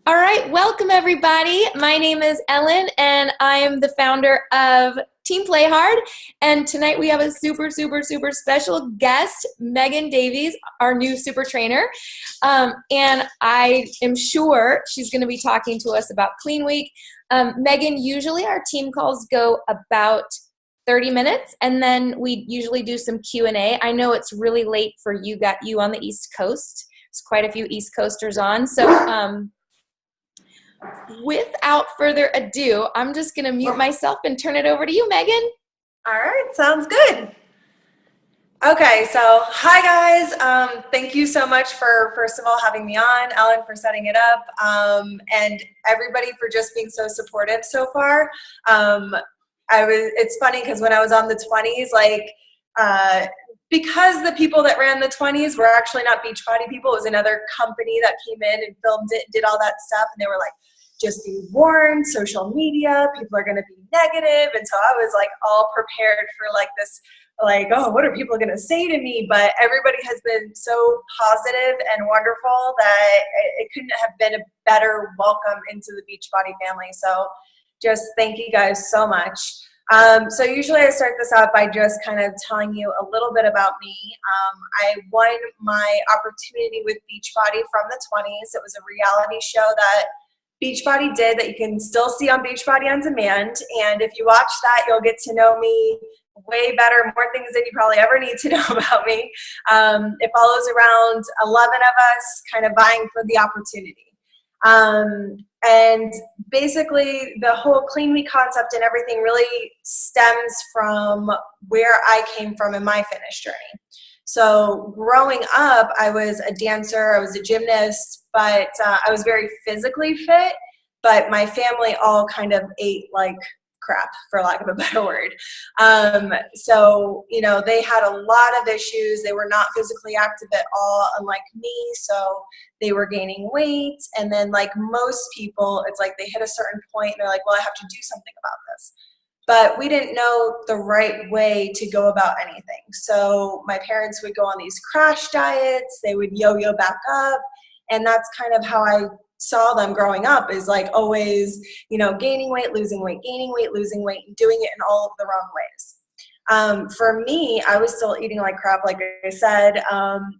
All right, welcome everybody. My name is Ellen and I am the founder of Team Play Hard. And tonight we have a super special guest, Megan Davies, our new super trainer. And I am sure she's going to be talking to us about Clean Week. Megan, usually our team calls go about 30 minutes and then we usually do some Q&A. I know it's really late for you on the East Coast. There's quite a few East Coasters on. So without further ado, I'm just going to mute myself and turn it over to you, Megan. All right, sounds good. Okay, so hi guys. Thank you so much for, first of all, having me on, Ellen, for setting it up, and everybody for just being so supportive so far. It's funny because when I was on the 20s, because the people that ran the 20s were actually not Beachbody people, it was another company that came in and filmed it, did all that stuff, and they were like, just be warned, social media, people are going to be negative. And so I was like all prepared for like this, like, oh, what are people going to say to me? But everybody has been so positive and wonderful that it couldn't have been a better welcome into the Beachbody family. So just thank you guys so much. So usually I start this out by just kind of telling you a little bit about me. I won my opportunity with Beachbody from the 20s. It was a reality show that Beachbody did that you can still see on Beachbody On Demand. And if you watch that, you'll get to know me way better, more things than you probably ever need to know about me. It follows around 11 of us kind of vying for the opportunity. And basically the whole Clean Week concept and everything really stems from where I came from in my fitness journey. So growing up, I was a dancer, I was a gymnast, but I was very physically fit, but my family all kind of ate like crap, for lack of a better word. So, you know, they had a lot of issues. They were not physically active at all, unlike me. So they were gaining weight. And then like most people, it's like they hit a certain point and they're like, well, I have to do something about this. But we didn't know the right way to go about anything. So my parents would go on these crash diets. They would yo-yo back up. And that's kind of how I saw them growing up, is like always, you know, gaining weight, losing weight, gaining weight, losing weight, and doing it in all of the wrong ways. For me, I was still eating like crap, like I said.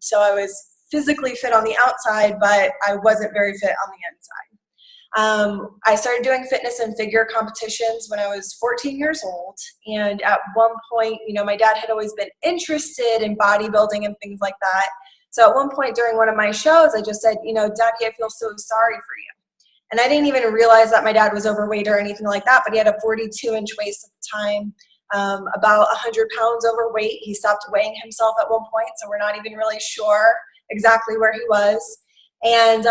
So I was physically fit on the outside, but I wasn't very fit on the inside. I started doing fitness and figure competitions when I was 14 years old. And at one point, you know, my dad had always been interested in bodybuilding and things like that. So at one point during one of my shows, I just said, you know, Daddy, I feel so sorry for you. And I didn't even realize that my dad was overweight or anything like that, but he had a 42-inch waist at the time, about 100 pounds overweight. He stopped weighing himself at one point, so we're not even really sure exactly where he was. And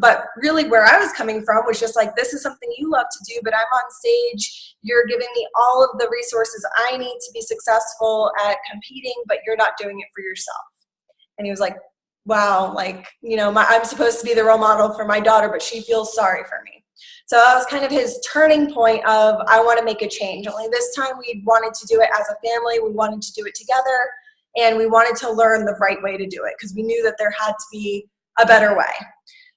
but really where I was coming from was just like, this is something you love to do, but I'm on stage, you're giving me all of the resources I need to be successful at competing, but you're not doing it for yourself. And he was like, wow, like, you know, I'm supposed to be the role model for my daughter, but she feels sorry for me. So that was kind of his turning point of, I want to make a change. Only this time we wanted to do it as a family, we wanted to do it together, and we wanted to learn the right way to do it because we knew that there had to be a better way.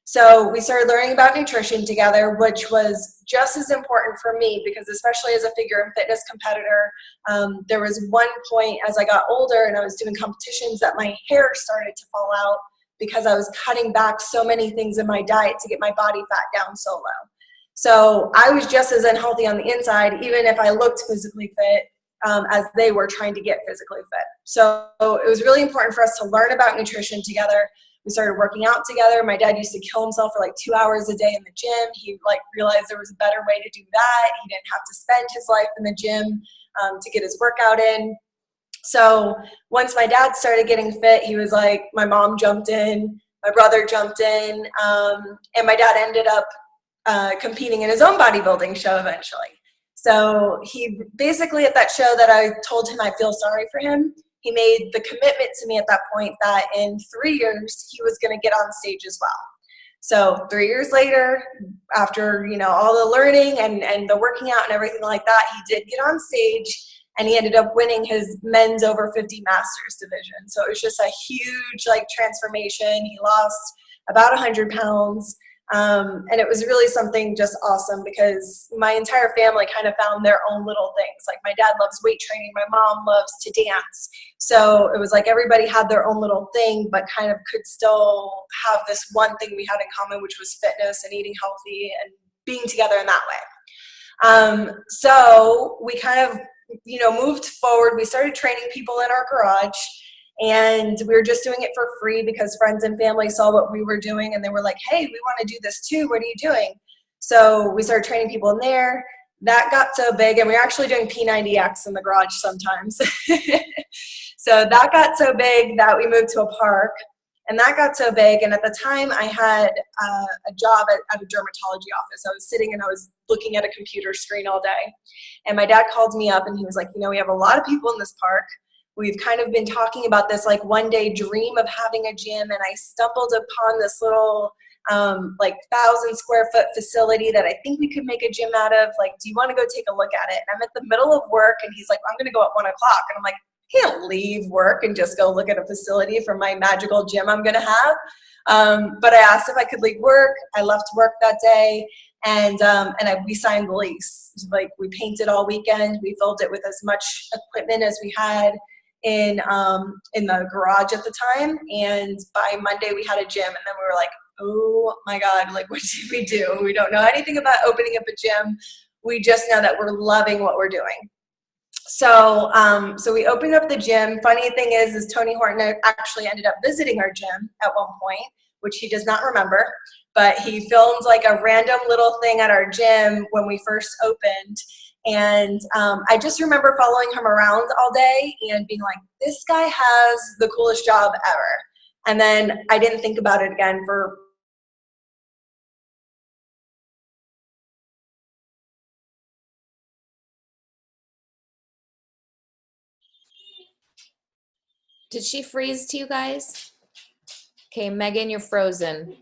So we started learning about nutrition together, which was just as important for me because especially as a figure and fitness competitor, there was one point as I got older and I was doing competitions that my hair started to fall out because I was cutting back so many things in my diet to get my body fat down so low. So I was just as unhealthy on the inside, even if I looked physically fit, as they were trying to get physically fit. So it was really important for us to learn about nutrition together. We started working out together. My dad used to kill himself for like 2 hours a day in the gym. He like realized there was a better way to do that. He didn't have to spend his life in the gym to get his workout in. So once my dad started getting fit, he was like, my mom jumped in, my brother jumped in, and my dad ended up competing in his own bodybuilding show eventually. So he basically at that show that I told him I feel sorry for him, he made the commitment to me at that point that in 3 years he was going to get on stage as well. So 3 years later, after, you know, all the learning and the working out and everything like that, he did get on stage and he ended up winning his men's over 50 masters division. So it was just a huge like transformation. He lost about 100 pounds. And it was really something just awesome because my entire family kind of found their own little things. Like my dad loves weight training, my mom loves to dance. So it was like everybody had their own little thing, but kind of could still have this one thing we had in common, which was fitness and eating healthy and being together in that way. So we kind of, moved forward. We started training people in our garage. And we were just doing it for free because friends and family saw what we were doing and they were like, hey, we want to do this too. What are you doing? So we started training people in there. That got so big, and we were actually doing P90X in the garage sometimes. So that got so big that we moved to a park, and that got so big. And at the time I had a job at a dermatology office. I was sitting and I was looking at a computer screen all day. And my dad called me up and he was like, we have a lot of people in this park. We've kind of been talking about this like one day dream of having a gym, and I stumbled upon this little 1,000 square foot facility that I think we could make a gym out of. Like, do you want to go take a look at it? And I'm at the middle of work and he's like, I'm going to go at 1 o'clock. And I'm like, I can't leave work and just go look at a facility for my magical gym I'm going to have. But I asked if I could leave work. I left work that day. And we signed the lease. Like, we painted all weekend. We filled it with as much equipment as we had in the garage at the time, and by Monday we had a gym. And then we were like, oh my God, like, what did we do? We don't know anything about opening up a gym. We just know that we're loving what we're doing. So we opened up the gym. Funny thing is Tony Horton actually ended up visiting our gym at one point, which he does not remember, but he filmed like a random little thing at our gym when we first opened. And I just remember following him around all day and being like, this guy has the coolest job ever. And then I didn't think about it again for. Did she freeze to you guys? Okay, Megan, you're frozen.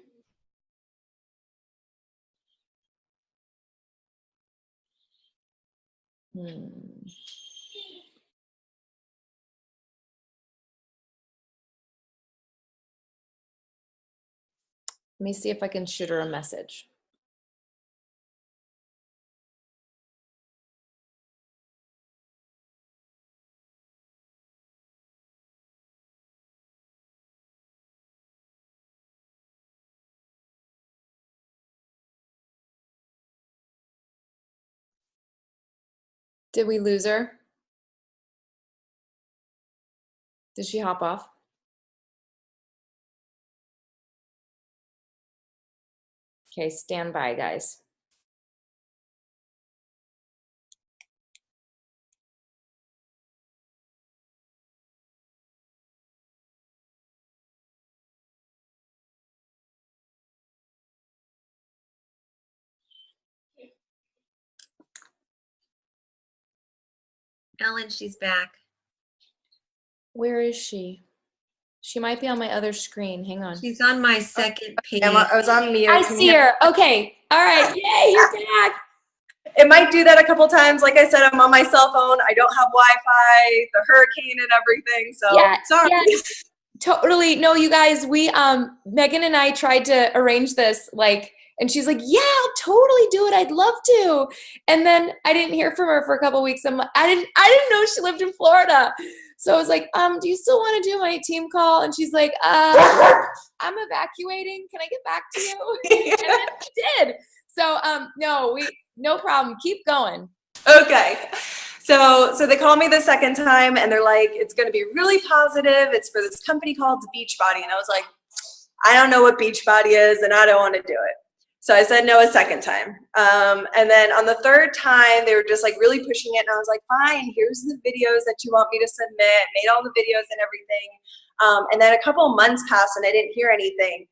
Let me see if I can shoot her a message. Did we lose her? Did she hop off? Okay, stand by, guys. Ellen, she's back. Where is she? She might be on my other screen. Hang on. She's on my second page. I was on mute. I see her. Okay. All right. Yay, you're back. It might do that a couple times. Like I said, I'm on my cell phone. I don't have Wi-Fi, the hurricane and everything. So sorry. Yeah. Totally. No, you guys, we Megan and I tried to arrange this, like, and she's like, yeah, I'll totally do it. I'd love to. And then I didn't hear from her for a couple of weeks. I didn't know she lived in Florida. So I was like, do you still want to do my team call? And she's like, I'm evacuating. Can I get back to you? And then she did. So no problem. Keep going. Okay. So they called me the second time and they're like, it's going to be really positive. It's for this company called Beachbody. And I was like, I don't know what Beachbody is and I don't want to do it. So I said no a second time. And then on the third time, they were just like really pushing it. And I was like, fine, here's the videos that you want me to submit. Made all the videos and everything. And then a couple of months passed and I didn't hear anything.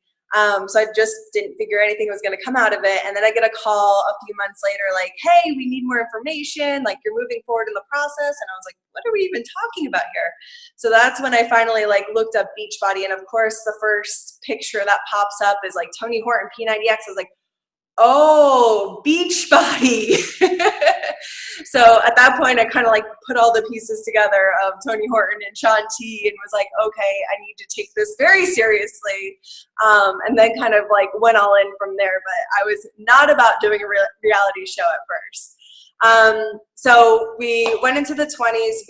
So I just didn't figure anything was going to come out of it. And then I get a call a few months later, like, hey, we need more information. Like, you're moving forward in the process. And I was like, what are we even talking about here? So that's when I finally like looked up Beachbody. And of course, the first picture that pops up is like Tony Horton P90X. I was like, Oh, Beachbody. So at that point, I kind of like put all the pieces together of Tony Horton and Shaun T and was like, okay, I need to take this very seriously. And then kind of like went all in from there. But I was not about doing a reality show at first. So we went into the 20s.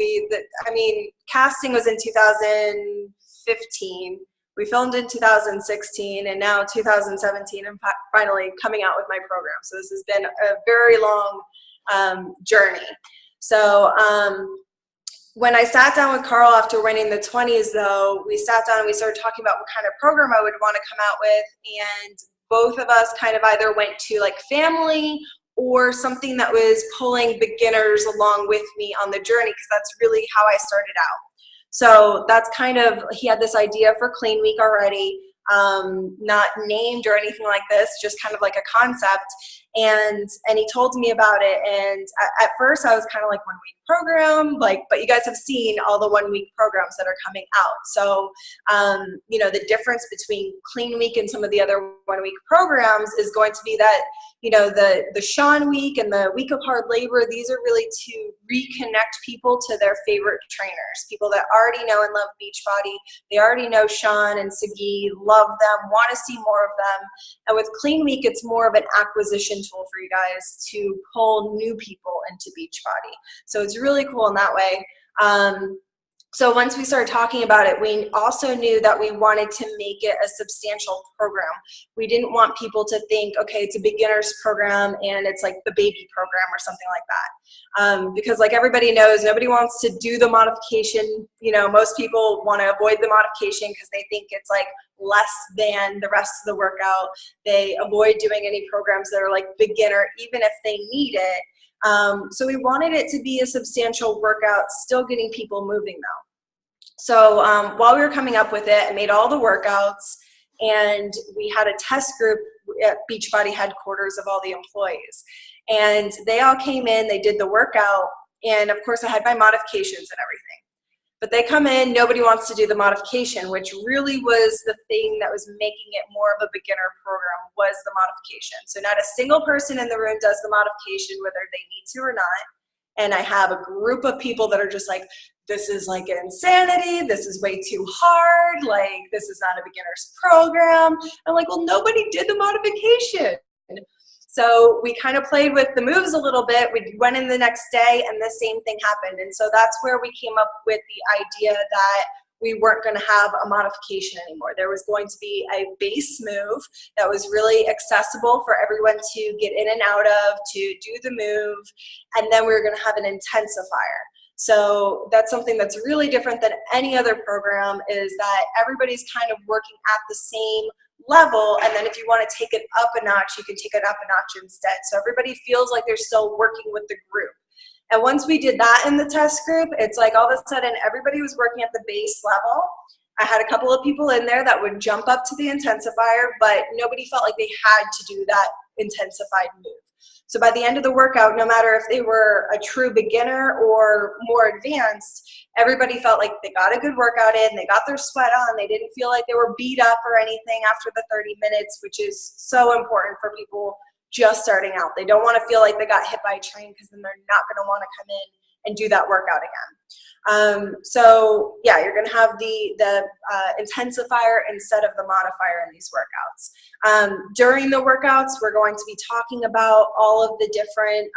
Casting was in 2015. We filmed in 2016, and now 2017, I'm finally coming out with my program. So this has been a very long journey. So when I sat down with Carl after winning the 20s, though, we sat down and we started talking about what kind of program I would want to come out with, and both of us kind of either went to like family or something that was pulling beginners along with me on the journey, because that's really how I started out. So that's kind of, he had this idea for Clean Week already, not named or anything like this, just kind of like a concept. And he told me about it. And at first I was kind of like 1 week program, but you guys have seen all the 1 week programs that are coming out. So, the difference between Clean Week and some of the other 1 week programs is going to be that, the Shaun Week and the Week of Hard Labor, these are really to reconnect people to their favorite trainers, people that already know and love Beachbody. They already know Shaun and Sagi, love them, want to see more of them. And with Clean Week, it's more of an acquisition tool for you guys to pull new people into Beachbody. So it's really cool in that way. So once we started talking about it, we also knew that we wanted to make it a substantial program. We didn't want people to think, okay, it's a beginner's program and it's like the baby program or something like that. Because like everybody knows, nobody wants to do the modification. Most people want to avoid the modification because they think it's like less than the rest of the workout. They avoid doing any programs that are like beginner, even if they need it. So we wanted it to be a substantial workout, still getting people moving though. So while we were coming up with it, I made all the workouts, and we had a test group at Beachbody headquarters of all the employees. And they all came in, they did the workout, and of course I had my modifications and everything. But they come in, nobody wants to do the modification, which really was the thing that was making it more of a beginner program, was the modification. So not a single person in the room does the modification, whether they need to or not. And I have a group of people that are just like, this is like insanity, this is way too hard, like this is not a beginner's program. I'm like, well, nobody did the modification. So we kind of played with the moves a little bit. We went in the next day and the same thing happened. And so that's where we came up with the idea that we weren't going to have a modification anymore. There was going to be a base move that was really accessible for everyone to get in and out of, to do the move, and then we were going to have an intensifier. So that's something that's really different than any other program, is that everybody's kind of working at the same level, and then if you want to take it up a notch, you can take it up a notch instead. So everybody feels like they're still working with the group. And once we did that in the test group, it's like all of a sudden everybody was working at the base level. I had a couple of people in there that would jump up to the intensifier, but nobody felt like they had to do that intensified move. So by the end of the workout, no matter if they were a true beginner or more advanced, everybody felt like they got a good workout in, they got their sweat on, they didn't feel like they were beat up or anything after the 30 minutes, which is so important for people just starting out. They don't want to feel like they got hit by a train, because then they're not going to want to come in and do that workout again. So yeah, you're going to have the intensifier instead of the modifier in these workouts. During the workouts, we're going to be talking about all of the different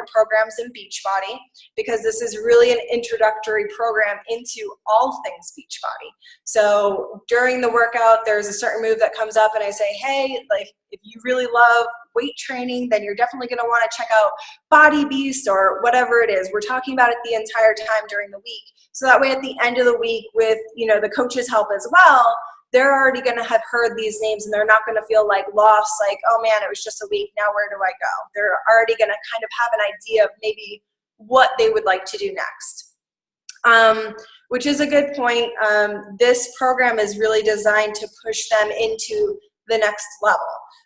programs in Beachbody, because this is really an introductory program into all things Beachbody. So during the workout, there's a certain move that comes up and I say, hey, like if you really love weight training, then you're definitely going to want to check out Body Beast or whatever it is. We're talking about it the entire time during the week. So that way at the end of the week, with the coach's help as well, they're already going to have heard these names and they're not going to feel like lost, like, oh man, it was just a week, now where do I go? They're already going to kind of have an idea of maybe what they would like to do next. Which is a good point. This program is really designed to push them into the next level.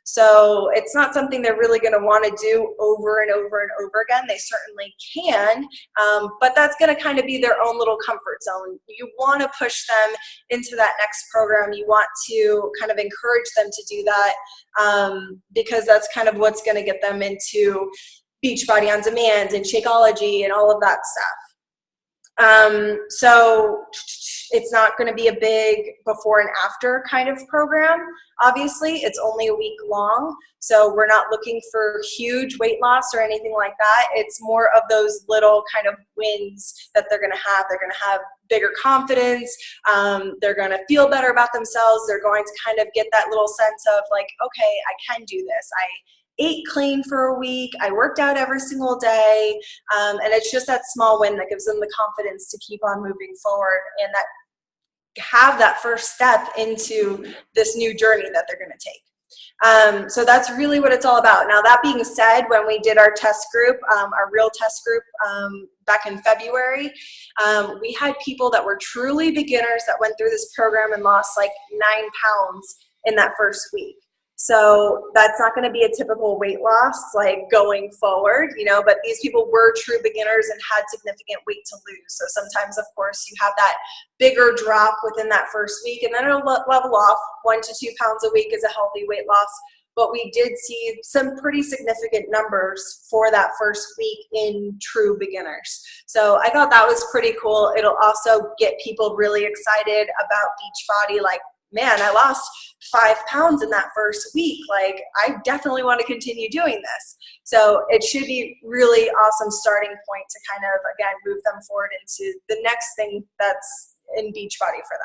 So it's not something they're really going to want to do over and over and over again. They certainly can, but that's going to kind of be their own little comfort zone. You want to push them into that next program. You want to kind of encourage them to do that, because that's kind of what's going to get them into Beachbody on Demand and Shakeology and all of that stuff. So it's not going to be a big before and after kind of program. Obviously, it's only a week long, so we're not looking for huge weight loss or anything like that. It's more of those little kind of wins that they're going to have. They're going to have bigger confidence. They're going to feel better about themselves. They're going to kind of get that little sense of like, okay, I can do this. I ate clean for a week. I worked out every single day. And it's just that small win that gives them the confidence to keep on moving forward and that have that first step into this new journey that they're going to take. So that's really what it's all about. Now, that being said, when we did our test group, our real test group back in February, we had people that were truly beginners that went through this program and lost like 9 pounds in that first week. So that's not going to be a typical weight loss like going forward, but these people were true beginners and had significant weight to lose. So sometimes, of course, you have that bigger drop within that first week and then it'll level off. 1 to 2 pounds a week is a healthy weight loss. But we did see some pretty significant numbers for that first week in true beginners. So I thought that was pretty cool. It'll also get people really excited about Beachbody, like, man, I lost 5 pounds in that first week. Like, I definitely want to continue doing this. So it should be really awesome starting point to kind of, again, move them forward into the next thing that's in Beachbody for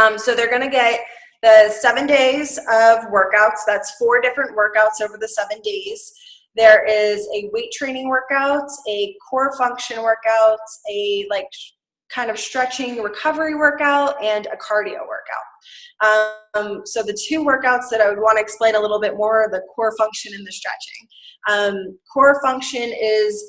them. So they're going to get the 7 days of workouts. That's 4 different workouts over the 7 days. There is a weight training workout, a core function workout, a like kind of stretching recovery workout, and a cardio workout. So the 2 workouts that I would want to explain a little bit more are the core function and the stretching. Core function is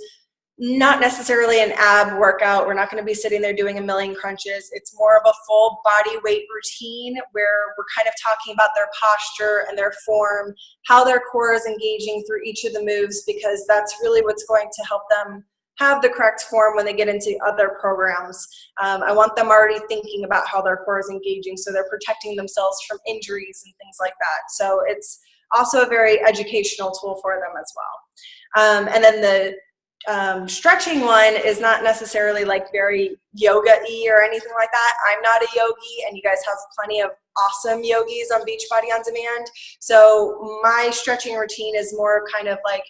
not necessarily an ab workout. We're not going to be sitting there doing a million crunches. It's more of a full body weight routine where we're kind of talking about their posture and their form, how their core is engaging through each of the moves, because that's really what's going to help them have the correct form when they get into other programs. I want them already thinking about how their core is engaging so they're protecting themselves from injuries and things like that. So it's also a very educational tool for them as well. And then the stretching one is not necessarily like very yoga-y or anything like that. I'm not a yogi, and you guys have plenty of awesome yogis on Beachbody on Demand. So my stretching routine is more kind of like,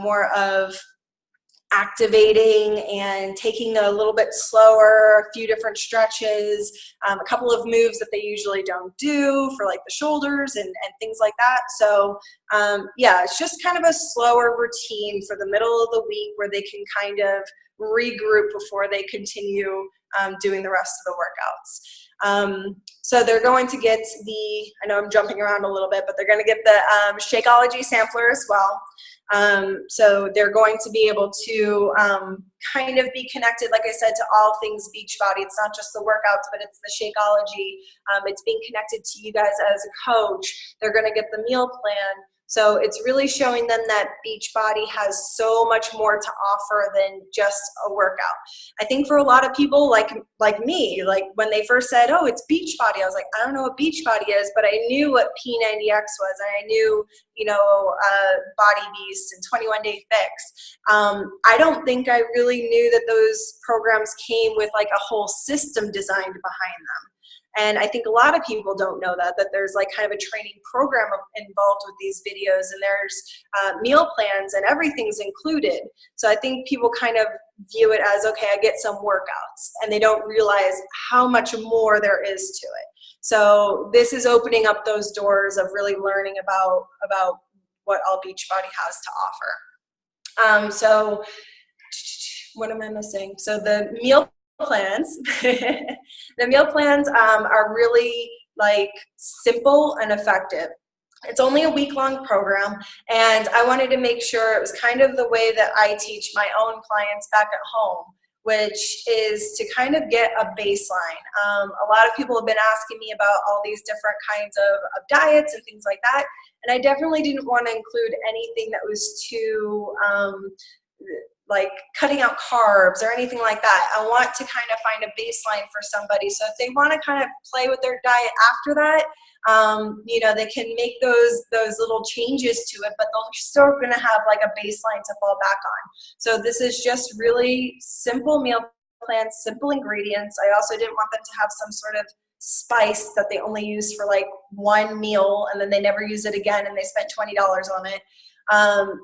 more of activating and taking a little bit slower, a few different stretches, a couple of moves that they usually don't do for like the shoulders and things like that. So it's just kind of a slower routine for the middle of the week where they can kind of regroup before they continue doing the rest of the workouts. So they're going to get I know I'm jumping around a little bit, but they're going to get the Shakeology sampler as well. So they're going to be able to kind of be connected, like I said, to all things Beachbody. It's not just the workouts, but it's the Shakeology. It's being connected to you guys as a coach. They're going to get the meal plan. So it's really showing them that Beachbody has so much more to offer than just a workout. I think for a lot of people like me, like when they first said, oh, it's Beachbody, I was like, I don't know what Beachbody is, but I knew what P90X was. And I knew, Body Beast and 21 Day Fix. I don't think I really knew that those programs came with like a whole system designed behind them. And I think a lot of people don't know that there's like kind of a training program involved with these videos, and there's meal plans and everything's included. So I think people kind of view it as, okay, I get some workouts, and they don't realize how much more there is to it. So this is opening up those doors of really learning about what all Beachbody has to offer. So what am I missing? So the meal plans, the meal plans are really like simple and effective. It's only a week-long program, and I wanted to make sure it was kind of the way that I teach my own clients back at home, which is to kind of get a baseline. A lot of people have been asking me about all these different kinds of diets and things like that. And I definitely didn't want to include anything that was too like cutting out carbs or anything like that. I want to kind of find a baseline for somebody. So if they want to kind of play with their diet after that, you know, they can make those little changes to it, but they're still going to have like a baseline to fall back on. So this is just really simple meal plans, simple ingredients. I also didn't want them to have some sort of spice that they only use for like one meal and then they never use it again and they spent $20 on it.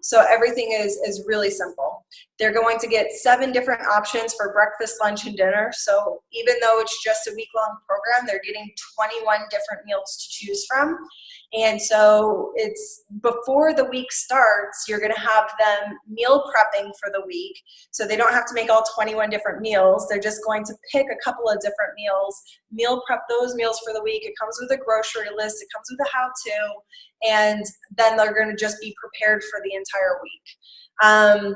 So everything is really simple. They're going to get 7 different options for breakfast, lunch, and dinner. So even though it's just a week-long program, they're getting 21 different meals to choose from. And so it's before the week starts, you're going to have them meal prepping for the week. So they don't have to make all 21 different meals. They're just going to pick a couple of different meals, meal prep those meals for the week. It comes with a grocery list. It comes with a how-to. And then they're going to just be prepared for the entire week.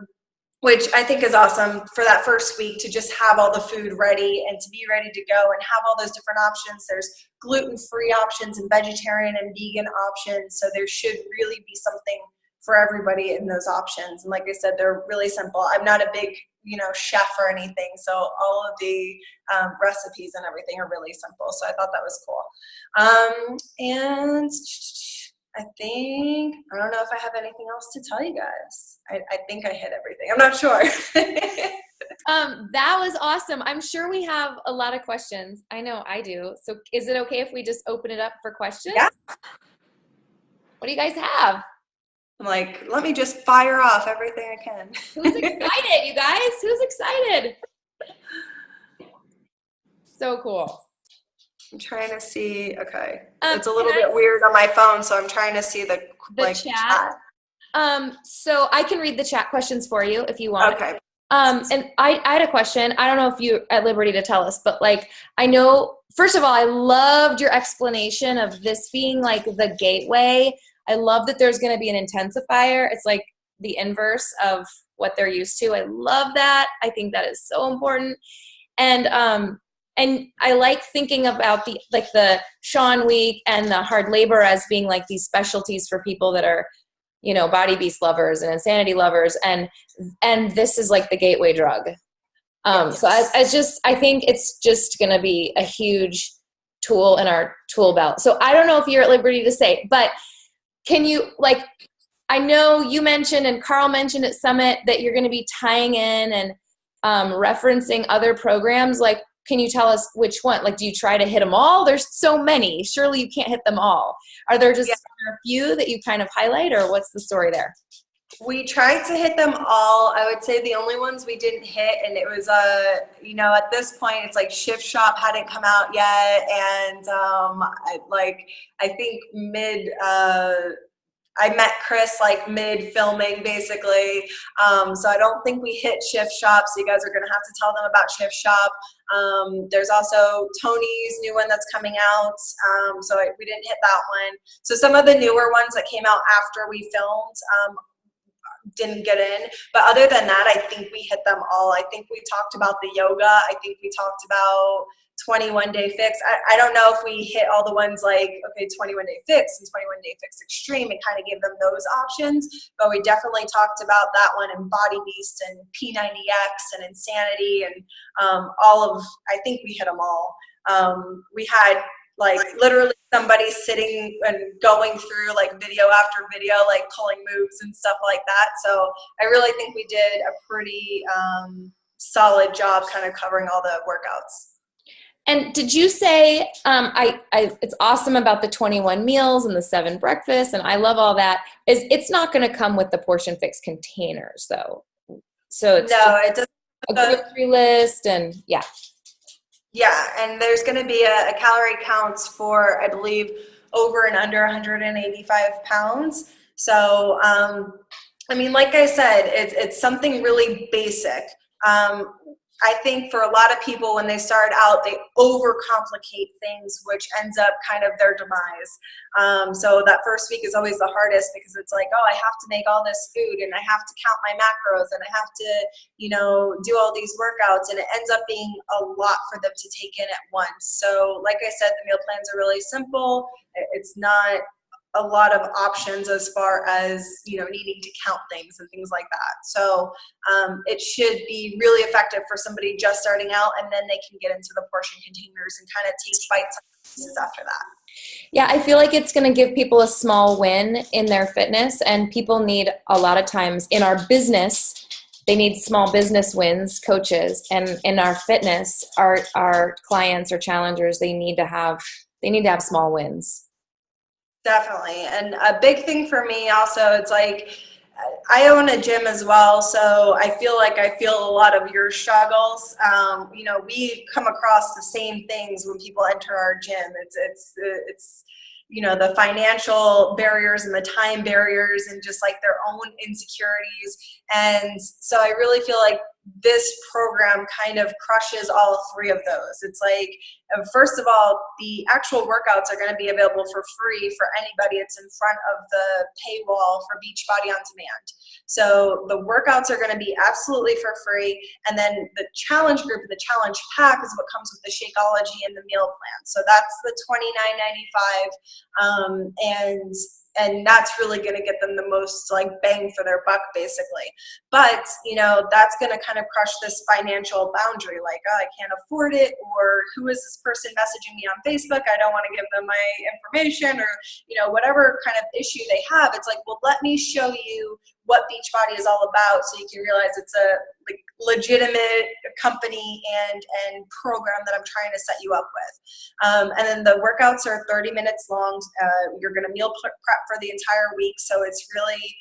Which I think is awesome for that first week to just have all the food ready and to be ready to go and have all those different options. There's gluten-free options and vegetarian and vegan options. So there should really be something for everybody in those options. And like I said, they're really simple. I'm not a big, you know, chef or anything. So all of the recipes and everything are really simple. So I thought that was cool. And I don't know if I have anything else to tell you guys. I think I hit everything. I'm not sure. That was awesome. I'm sure we have a lot of questions. I know I do. So is it okay if we just open it up for questions? Yeah. What do you guys have? I'm like, let me just fire off everything I can. Who's excited, you guys? Who's excited? So cool. I'm trying to see. Okay. It's a little bit weird on my phone, so I'm trying to see the like, chat. So I can read the chat questions for you if you want. Okay. And I had a question. I don't know if you're at liberty to tell us, but like, I know, first of all, I loved your explanation of this being like the gateway. I love that there's going to be an intensifier. It's like the inverse of what they're used to. I love that. I think that is so important. And I like thinking about the Shawn Week and the hard labor as being like these specialties for people that are, you know, body beast lovers and insanity lovers. And this is like the gateway drug. Yes. So I think it's just going to be a huge tool in our tool belt. So I don't know if you're at liberty to say, but can you, like, I know you mentioned and Carl mentioned at Summit that you're going to be tying in and referencing other programs. Like, can you tell us which one? Like, do you try to hit them all? There's so many. Surely you can't hit them all. Are there just a few that you kind of highlight, or what's the story there? We tried to hit them all. I would say the only ones we didn't hit, and it was, you know, at this point, it's like Shift Shop hadn't come out yet. And I think I met Chris like mid filming basically. So I don't think we hit Shift Shop. So you guys are going to have to tell them about Shift Shop. There's also Tony's new one that's coming out. So we didn't hit that one. So some of the newer ones that came out after we filmed, didn't get in. But other than that, I think we hit them all. I think we talked about the yoga. I think we talked about 21-day fix. I don't know if we hit all the ones like, okay, 21-day fix and 21-day fix extreme and kind of give them those options. But we definitely talked about that one and Body Beast and P90X and Insanity and I think we hit them all. We had like literally somebody sitting and going through like video after video, like pulling moves and stuff like that. So I really think we did a pretty solid job kind of covering all the workouts. And did you say, it's awesome about the 21 meals and the 7 breakfasts, and I love all that. It's not going to come with the Portion Fix containers, though. So it's it doesn't. A grocery list, and yeah. Yeah, and there's going to be a calorie counts for, I believe, over and under 185 pounds. So, I mean, like I said, it's something really basic. I think for a lot of people, when they start out, they overcomplicate things, which ends up kind of their demise. So that first week is always the hardest because it's like, oh, I have to make all this food and I have to count my macros and I have to, do all these workouts, and it ends up being a lot for them to take in at once. So like I said, the meal plans are really simple. It's not a lot of options as far as needing to count things and things like that. So it should be really effective for somebody just starting out, and then they can get into the portion containers and kind of take bites after that. Yeah, I feel like it's going to give people a small win in their fitness, and people need a lot of times in our business, they need small business wins, coaches, and in our fitness, our clients or challengers, they need to have small wins. Definitely. And a big thing for me also, it's like I own a gym as well, so I feel a lot of your struggles. We come across the same things when people enter our gym. It's the financial barriers and the time barriers and just like their own insecurities. And so I really feel like this program kind of crushes all three of those. It's like, first of all, the actual workouts are going to be available for free for anybody. It's in front of the paywall for Beachbody on Demand. So the workouts are going to be absolutely for free. And then the challenge group, the challenge pack is what comes with the Shakeology and the meal plan. So that's the $29.95. And that's really going to get them the most like bang for their buck, basically. But, that's going to kind of crush this financial boundary. Like, oh, I can't afford it. Or who is this person messaging me on Facebook? I don't want to give them my information, or, whatever kind of issue they have. It's like, well, let me show you what Beachbody is all about, so you can realize it's a legitimate company and program that I'm trying to set you up with. And then the workouts are 30 minutes long. You're going to meal prep for the entire week, so it's really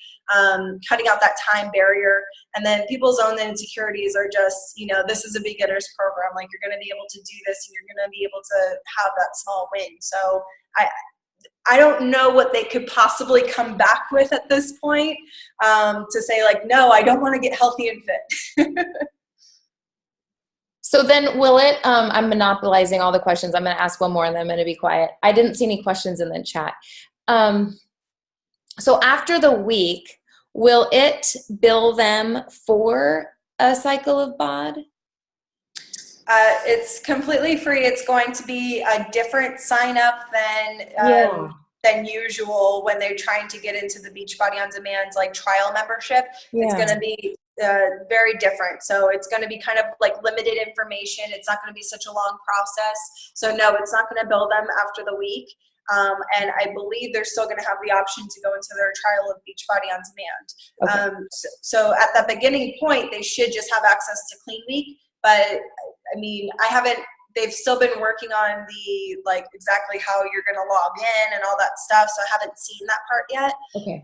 cutting out that time barrier. And then people's own insecurities are just, this is a beginner's program. Like, you're going to be able to do this, and you're going to be able to have that small win. So I don't know what they could possibly come back with at this point to say like, no, I don't want to get healthy and fit. So then will it, I'm monopolizing all the questions. I'm going to ask one more and then I'm going to be quiet. I didn't see any questions in the chat. So after the week, will it bill them for a cycle of BOD? It's completely free. It's going to be a different sign up than usual when they're trying to get into the Beachbody on Demand's like trial membership. Yeah. It's going to be very different. So it's going to be kind of like limited information. It's not going to be such a long process. So no, it's not going to bill them after the week. And I believe they're still going to have the option to go into their trial of Beachbody on Demand. Okay. So at that beginning point, they should just have access to Clean Week. But I mean, they've still been working on the, like, exactly how you're going to log in and all that stuff. So I haven't seen that part yet. Okay.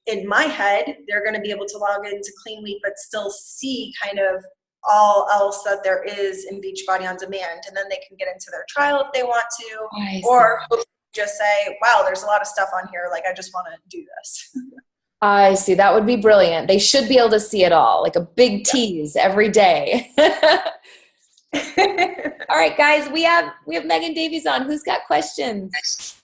In my head, they're going to be able to log into Clean Week, but still see kind of all else that there is in Beachbody on Demand. And then they can get into their trial if they want to, or just say, wow, there's a lot of stuff on here. Like, I just want to do this. I see. That would be brilliant. They should be able to see it all, like a big tease every day. All right, guys, we have Megan Davies on. Who's got questions?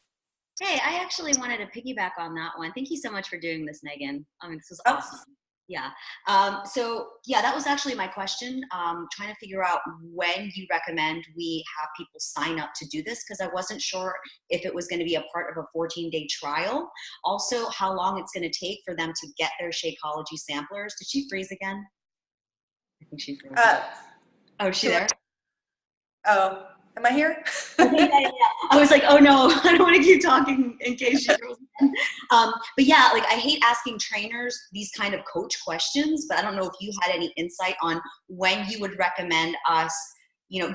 Hey, I actually wanted to piggyback on that one. Thank you so much for doing this, Megan. This was awesome. Yeah. That was actually my question. Trying to figure out when you recommend we have people sign up to do this, because I wasn't sure if it was going to be a part of a 14-day trial. Also, how long it's going to take for them to get their Shakeology samplers. Did she freeze again? I think she froze. Oh, is she there? Oh, am I here? Yeah. I was like, oh no, I don't want to keep talking in case she froze again. But yeah, like, I hate asking trainers these kind of coach questions, but I don't know if you had any insight on when you would recommend us,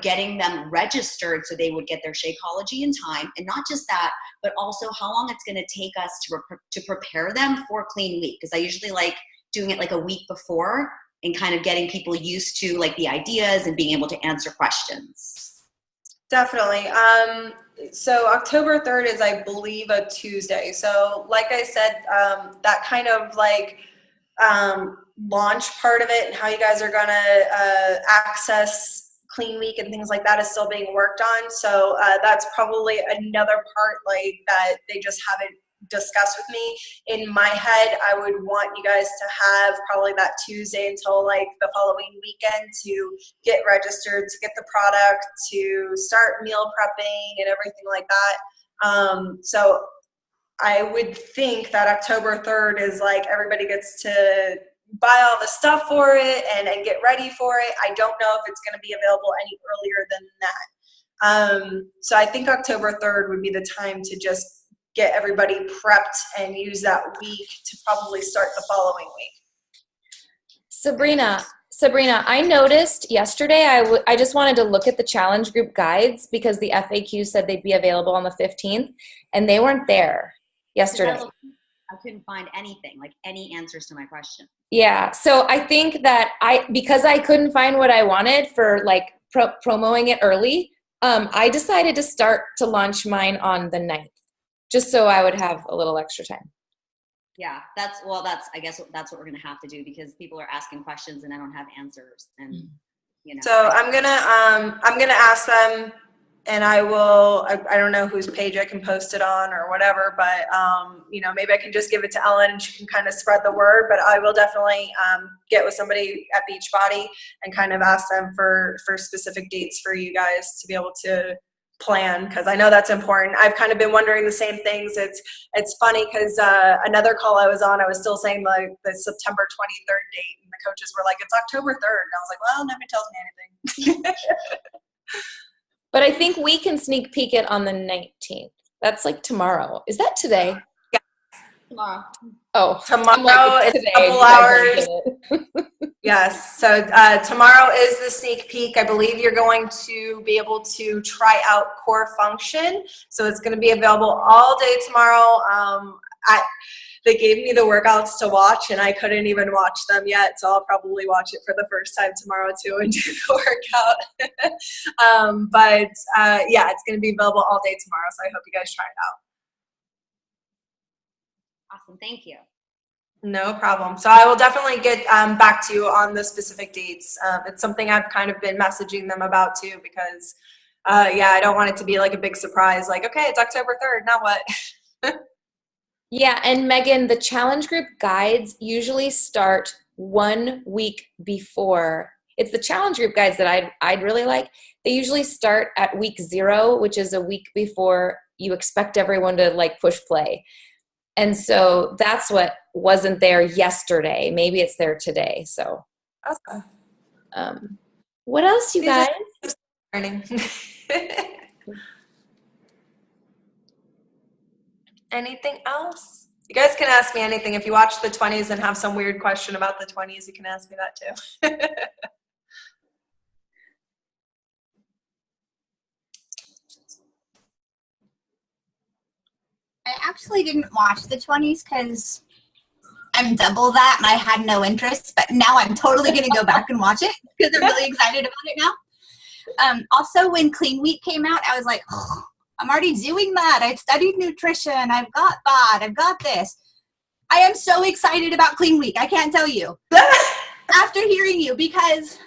getting them registered so they would get their Shakeology in time. And not just that, but also how long it's going to take us to prepare them for Clean Week. Because I usually like doing it like a week before and kind of getting people used to like the ideas and being able to answer questions. Definitely. So October 3rd is, I believe, a Tuesday. So like I said, that kind of like launch part of it and how you guys are going to access Clean Week and things like that is still being worked on. So that's probably another part like that they just haven't discussed with me. In my head, I would want you guys to have probably that Tuesday until like the following weekend to get registered, to get the product, to start meal prepping and everything like that. So I would think that October 3rd is like everybody gets to buy all the stuff for it and get ready for it. I don't know if it's going to be available any earlier than that. So I think October 3rd would be the time to just get everybody prepped and use that week to probably start the following week. Sabrina, I noticed yesterday, I just wanted to look at the challenge group guides because the FAQ said they'd be available on the 15th, and they weren't there yesterday. I couldn't find anything, like any answers to my question. Yeah, so I think that because I couldn't find what I wanted for like promoting it early, I decided to start to launch mine on the 9th, just so I would have a little extra time. Yeah, I guess that's what we're gonna have to do because people are asking questions and I don't have answers, and you know. So I'm gonna ask them, and I don't know whose page I can post it on or whatever, but maybe I can just give it to Ellen and she can kind of spread the word. But I will definitely get with somebody at Beachbody and kind of ask them for specific dates for you guys to be able to plan, because I know that's important. I've kind of been wondering the same things. It's funny because another call I was on, I was still saying like the September 23rd date, and the coaches were like, it's October 3rd, and I was like, well, nobody tells me anything. But I think we can sneak peek it on the 19th. That's like tomorrow. Is that today? Yeah. Tomorrow. Oh, tomorrow it's a couple hours. Yes. So tomorrow is the sneak peek. I believe you're going to be able to try out Core Function. So it's going to be available all day tomorrow. They gave me the workouts to watch, and I couldn't even watch them yet. So I'll probably watch it for the first time tomorrow too and do the workout. But it's going to be available all day tomorrow. So I hope you guys try it out. Awesome. Thank you. No problem. So I will definitely get back to you on the specific dates. It's something I've kind of been messaging them about too, because I don't want it to be like a big surprise. Like, okay, it's October 3rd. Now what? Yeah, and Megan, the challenge group guides usually start 1 week before. It's the challenge group guides that I'd really like. They usually start at week 0, which is a week before you expect everyone to like push play. And so that's what wasn't there yesterday. Maybe it's there today. So, okay. What else, you guys? Learning. Anything else? You guys can ask me anything. If you watch the 20s and have some weird question about the 20s, you can ask me that too. I actually didn't watch the 20s because I'm double that and I had no interest, but now I'm totally going to go back and watch it because I'm really excited about it now. Also, when Clean Week came out, I was like, oh, I'm already doing that. I've studied nutrition. I've got that. I've got this. I am so excited about Clean Week. I can't tell you. After hearing you, because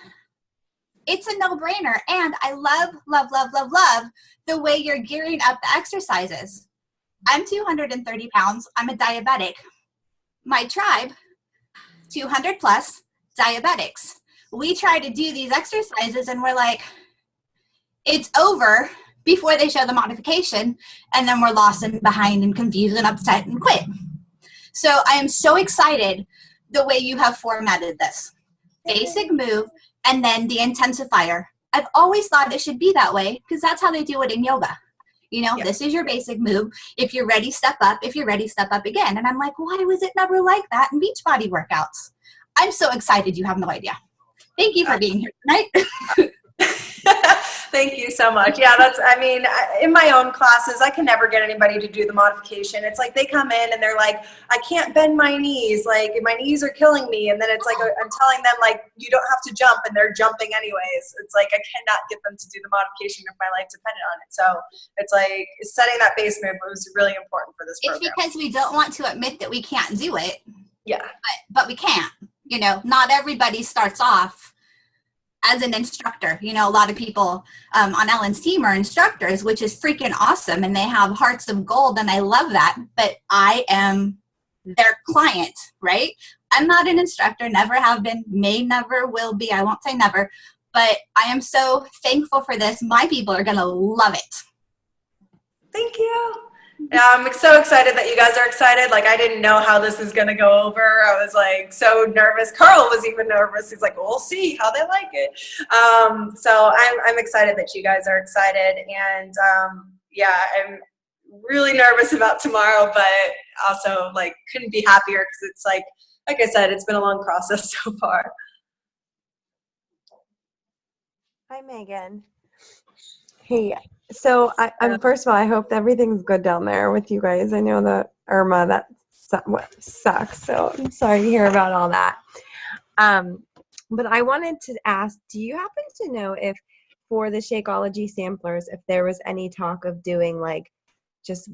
it's a no-brainer. And I love, love, love, love, love the way you're gearing up the exercises. I'm 230 pounds. I'm a diabetic. My tribe, 200 plus diabetics. We try to do these exercises and we're like, it's over before they show the modification, and then we're lost and behind and confused and upset and quit. So I am so excited the way you have formatted this. Basic move and then the intensifier. I've always thought it should be that way because that's how they do it in yoga. You know, This is your basic move. If you're ready, step up. If you're ready, step up again. And I'm like, why was it never like that in Beachbody workouts? I'm so excited. You have no idea. Thank you for being here tonight. Thank you so much. Yeah, in my own classes, I can never get anybody to do the modification. It's like they come in and they're like, I can't bend my knees. Like, my knees are killing me. And then it's like, I'm telling them, like, you don't have to jump, and they're jumping anyways. It's like, I cannot get them to do the modification if my life depended on it. So it's like setting that base move was really important for this program. It's because we don't want to admit that we can't do it. Yeah. But we can't. You know, not everybody starts off as an instructor. You know, a lot of people on Ellen's team are instructors, which is freaking awesome, and they have hearts of gold, and I love that. But I am their client, right? I'm not an instructor, never have been, may never will be. I won't say never, but I am so thankful for this. My people are going to love it. Thank you. Yeah, I'm so excited that you guys are excited. Like, I didn't know how this is going to go over. I was like so nervous. Carl was even nervous. He's like, we'll see how they like it. So I'm excited that you guys are excited. And yeah, I'm really nervous about tomorrow, but also like couldn't be happier because it's like I said, it's been a long process so far. Hi, Megan. Hey, so I'm first of all, I hope everything's good down there with you guys. I know that Irma, that sucks. So I'm sorry to hear about all that. But I wanted to ask, do you happen to know if for the Shakeology samplers, if there was any talk of doing like just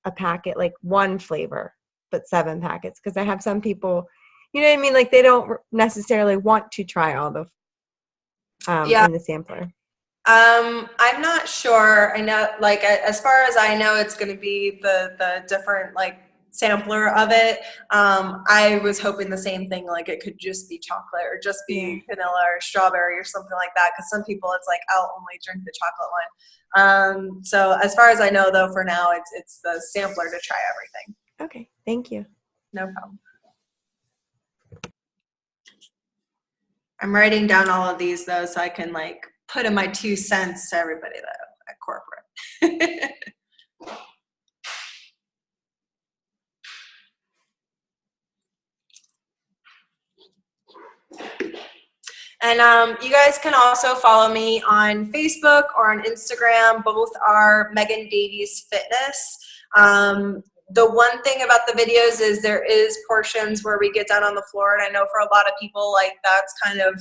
a packet, like one flavor, but 7 packets? Because I have some people, you know what I mean? Like they don't necessarily want to try all the in the sampler. I'm not sure. I know, like, as far as I know, it's going to be the different, like, sampler of it. I was hoping the same thing, like, it could just be chocolate or just be vanilla or strawberry or something like that, because some people, it's like, I'll only drink the chocolate one. So as far as I know, though, for now, it's the sampler to try everything. Okay, thank you. No problem. I'm writing down all of these, though, so I can, like, put in my 2 cents to everybody, though, at corporate. And you guys can also follow me on Facebook or on Instagram. Both are Megan Davies Fitness. The one thing about the videos is there is portions where we get down on the floor, and I know for a lot of people, like, that's kind of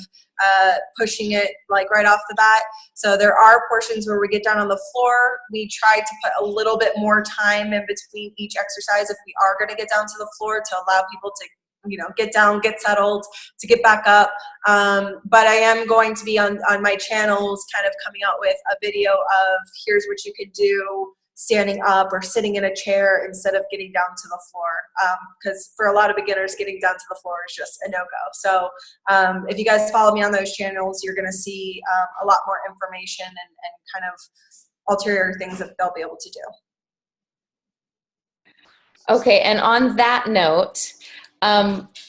pushing it, like, right off the bat. So there are portions where we get down on the floor. We try to put a little bit more time in between each exercise if we are going to get down to the floor, to allow people to, you know, get down, get settled, to get back up. But I am going to be on my channels kind of coming out with a video of here's what you could do standing up or sitting in a chair instead of getting down to the floor. Because for a lot of beginners, getting down to the floor is just a no-go. So if you guys follow me on those channels, you're going to see a lot more information and kind of ulterior things that they'll be able to do. Okay, and on that note,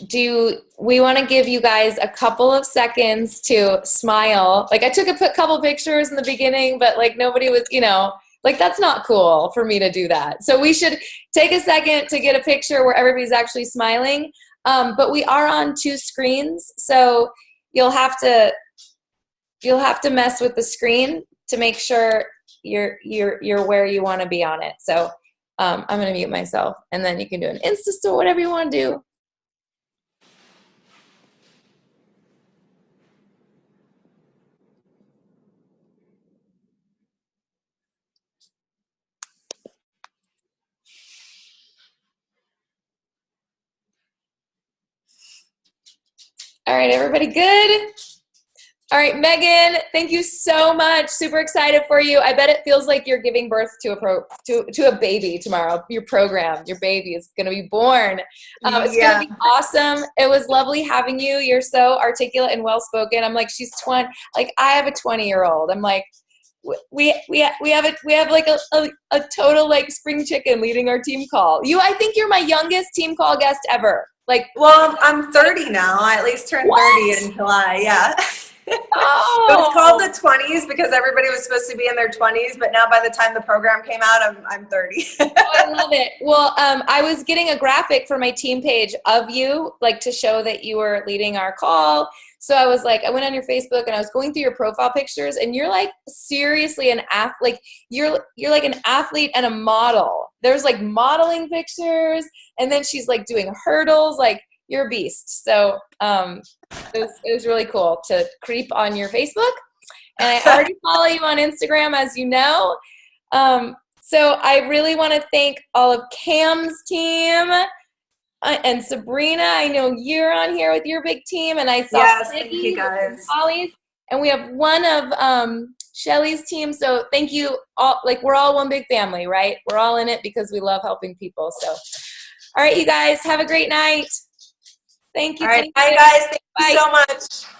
do we want to give you guys a couple of seconds to smile? Like, I took a couple pictures in the beginning, but like nobody was, you know, like that's not cool for me to do that. So we should take a second to get a picture where everybody's actually smiling. But we are on 2 screens, so you'll have to mess with the screen to make sure you're where you want to be on it. So I'm going to mute myself, and then you can do an Insta story, whatever you want to do. All right, everybody good? All right, Megan, thank you so much. Super excited for you. I bet it feels like you're giving birth to a baby tomorrow. Your baby is going to be born. It's going to be awesome. It was lovely having you. You're so articulate and well-spoken. I'm like, she's 20. Like, I have a 20-year-old. I'm like, we have like a total like spring chicken leading our team call. I think you're my youngest team call guest ever. Like, well, I'm 30 now. I at least turned 30 in July. Yeah. Oh. It was called the 20s because everybody was supposed to be in their 20s, but now by the time the program came out, I'm 30. Oh, I love it. Well, I was getting a graphic for my team page of you, like to show that you were leading our call. So I was like, I went on your Facebook and I was going through your profile pictures, and you're like seriously an athlete. Like you're like an athlete and a model. There's like modeling pictures, and then she's like doing hurdles. Like, you're a beast. So it was really cool to creep on your Facebook. And I already follow you on Instagram, as you know. So I really want to thank all of Cam's team. And Sabrina, I know you're on here with your big team, and I saw Yes, thank Nikki you guys. Holly's, and we have one of Shelly's team. So thank you all. Like, we're all one big family, right? We're all in it because we love helping people. So, all right, you guys, have a great night. Thank you. All right, Thank bye you. guys. Thank you Bye. so much.